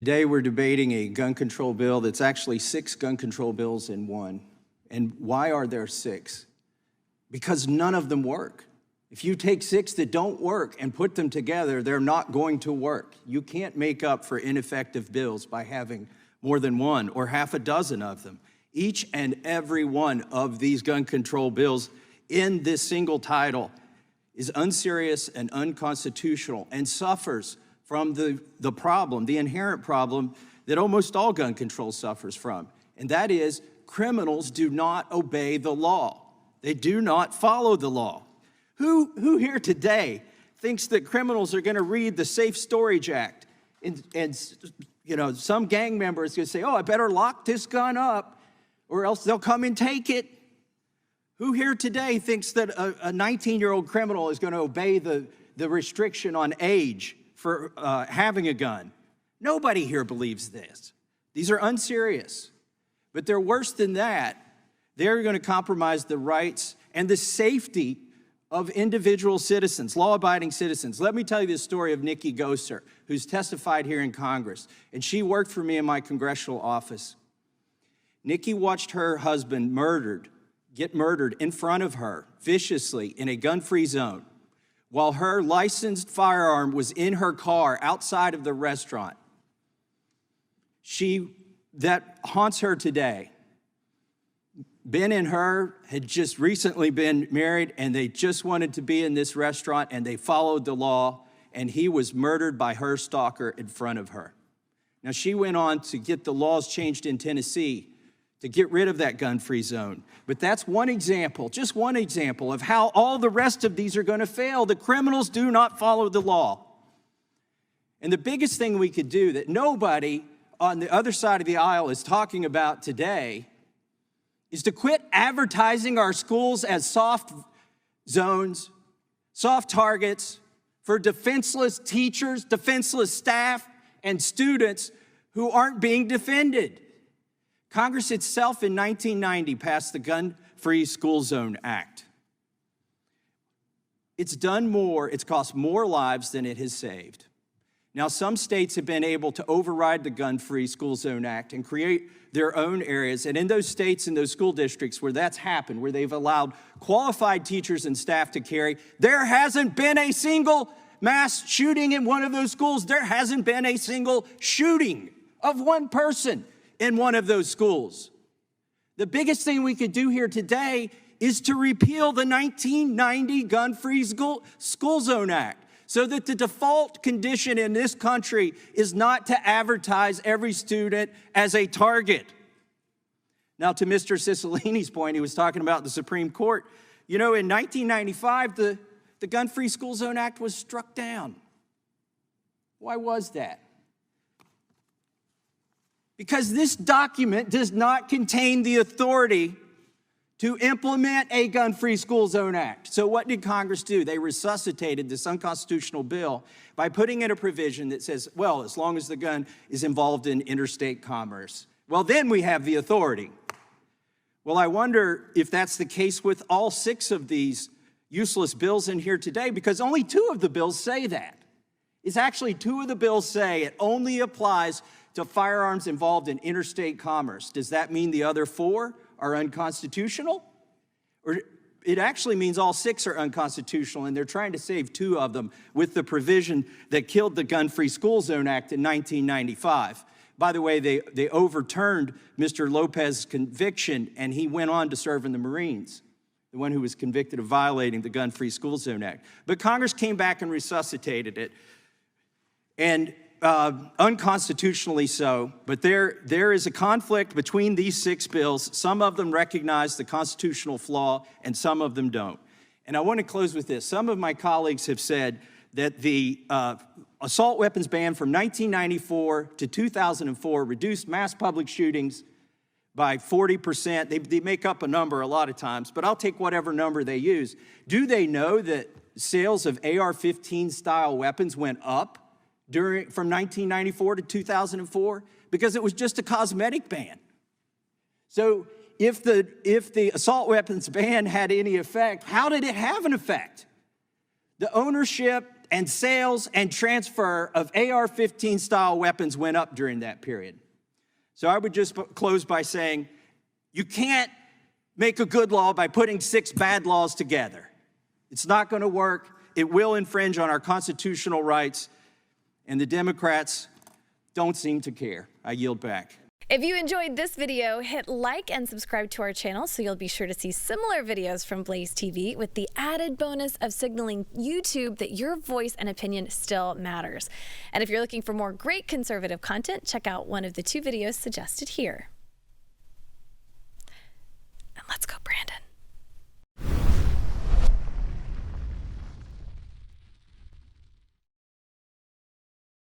Today we're debating a gun control bill that's actually 6 gun control bills in one. And why are there 6? Because none of them work. If you take 6 that don't work and put them together, they're not going to work. You can't make up for ineffective bills by having more than one or half a dozen of them. Each and every one of these gun control bills in this single title is unserious and unconstitutional and suffers from the problem, the inherent problem that almost all gun control suffers from, and that is criminals do not obey the law. They do not follow the law. Who here today thinks that criminals are gonna read the Safe Storage Act and you know, some gang member is gonna say, oh, I better lock this gun up or else they'll come and take it? Who here today thinks that a 19-year-old criminal is gonna obey the restriction on age for having a gun? Nobody here believes this. These are unserious. But they're worse than that. They're going to compromise the rights and the safety of individual citizens, law-abiding citizens. Let me tell you the story of Nikki Gosser, who's testified here in Congress, and she worked for me in my congressional office. Nikki watched her husband get murdered in front of her viciously in a gun-free zone, while her licensed firearm was in her car outside of the restaurant. That haunts her today. Ben and her had just recently been married, and they just wanted to be in this restaurant, and they followed the law, and he was murdered by her stalker in front of her. Now, she went on to get the laws changed in Tennessee to get rid of that gun-free zone. But that's one example, just one example of how all the rest of these are going to fail. The criminals do not follow the law. And the biggest thing we could do that nobody on the other side of the aisle is talking about today is to quit advertising our schools as soft zones, soft targets for defenseless teachers, defenseless staff, and students who aren't being defended. Congress itself in 1990 passed the Gun-Free School Zone Act. It's done more, it's cost more lives than it has saved. Now, some states have been able to override the Gun-Free School Zone Act and create their own areas. And in those states and those school districts where that's happened, where they've allowed qualified teachers and staff to carry, there hasn't been a single mass shooting in one of those schools. There hasn't been a single shooting of one person in one of those schools. The biggest thing we could do here today is to repeal the 1990 Gun-Free School Zone Act so that the default condition in this country is not to advertise every student as a target. Now, to Mr. Cicilline's point, he was talking about the Supreme Court. You know, in 1995, the Gun-Free School Zone Act was struck down. Why was that? Because this document does not contain the authority to implement a Gun-Free School Zone Act. So what did Congress do? They resuscitated this unconstitutional bill by putting in a provision that says, well, as long as the gun is involved in interstate commerce, well, then we have the authority. Well, I wonder if that's the case with all 6 of these useless bills in here today, because only 2 of the bills say that. It's actually 2 of the bills say it only applies to firearms involved in interstate commerce. Does that mean the other 4 are unconstitutional? Or it actually means all 6 are unconstitutional, and they're trying to save 2 of them with the provision that killed the Gun-Free School Zone Act in 1995. By the way, they overturned Mr. Lopez's conviction, and he went on to serve in the Marines, the one who was convicted of violating the Gun-Free School Zone Act. But Congress came back and resuscitated it, and unconstitutionally so, but there is a conflict between these 6 bills. Some of them recognize the constitutional flaw, and some of them don't. And I want to close with this. Some of my colleagues have said that the assault weapons ban from 1994 to 2004 reduced mass public shootings by 40%. They make up a number a lot of times, but I'll take whatever number they use. Do they know that sales of AR-15 style weapons went up from 1994 to 2004, because it was just a cosmetic ban? So if the assault weapons ban had any effect, how did it have an effect? The ownership and sales and transfer of AR-15 style weapons went up during that period. So I would just close by saying, you can't make a good law by putting 6 bad laws together. It's not going to work. It will infringe on our constitutional rights, and the Democrats don't seem to care. I yield back. If you enjoyed this video, hit like and subscribe to our channel so you'll be sure to see similar videos from BlazeTV with the added bonus of signaling YouTube that your voice and opinion still matters. And if you're looking for more great conservative content, check out one of the 2 videos suggested here.